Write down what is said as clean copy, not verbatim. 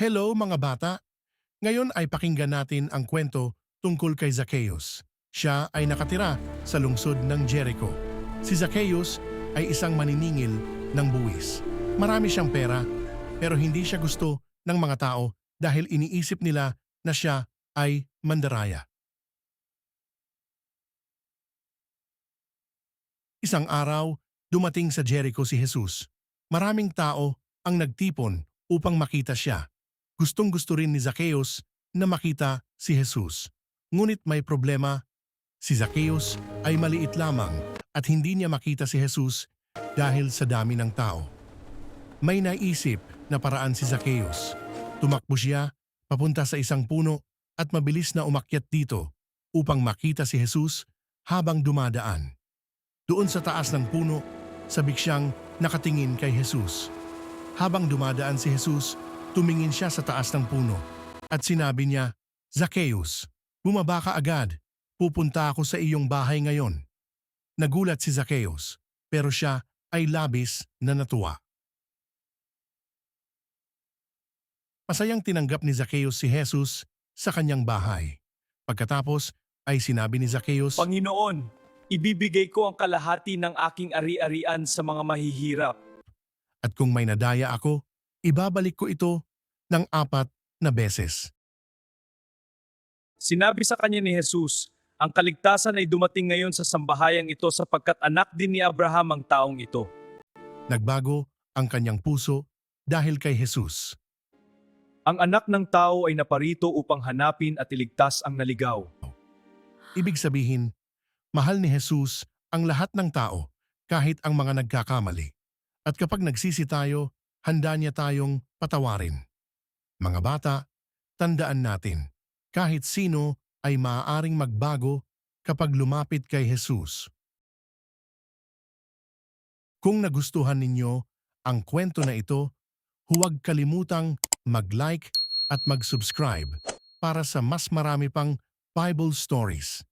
Hello mga bata! Ngayon ay pakinggan natin ang kwento tungkol kay Zacchaeus. Siya ay nakatira sa lungsod ng Jericho. Si Zacchaeus ay isang maniningil ng buwis. Marami siyang pera pero hindi siya gusto ng mga tao dahil iniisip nila na siya ay mandaraya. Isang araw, dumating sa Jericho si Jesus. Maraming tao ang nagtipon upang makita siya. Gustong-gusto rin ni Zacchaeus na makita si Jesus. Ngunit may problema, si Zacchaeus ay maliit lamang at hindi niya makita si Jesus dahil sa dami ng tao. May naisip na paraan si Zacchaeus. Tumakbo siya papunta sa isang puno at mabilis na umakyat dito upang makita si Jesus habang dumadaan. Doon sa taas ng puno, sabik siyang nakatingin kay Jesus. Habang dumadaan si Jesus, tumingin siya sa taas ng puno at sinabi niya, "Zacchaeus, bumaba ka agad. Pupunta ako sa iyong bahay ngayon." Nagulat si Zacchaeus, pero siya ay labis na natuwa. Masayang tinanggap ni Zacchaeus si Jesus sa kanyang bahay. Pagkatapos ay sinabi ni Zacchaeus, Panginoon, ibibigay ko ang kalahati ng aking ari-arian sa mga mahihirap. "At kung may nadaya ako, ibabalik ko ito ng 4 na beses." Sinabi sa kanya ni Jesus, ang kaligtasan ay dumating ngayon sa sambahayang ito sapagkat anak din ni Abraham ang taong ito. Nagbago ang kanyang puso dahil kay Jesus. Ang anak ng tao ay naparito upang hanapin at iligtas ang naligaw. Ibig sabihin, mahal ni Jesus ang lahat ng tao kahit ang mga nagkakamali. At kapag nagsisi tayo, handa niya tayong patawarin. Mga bata, tandaan natin, kahit sino ay maaaring magbago kapag lumapit kay Jesus. Kung nagustuhan ninyo ang kwento na ito, huwag kalimutang mag-like at mag-subscribe para sa mas marami pang Bible stories.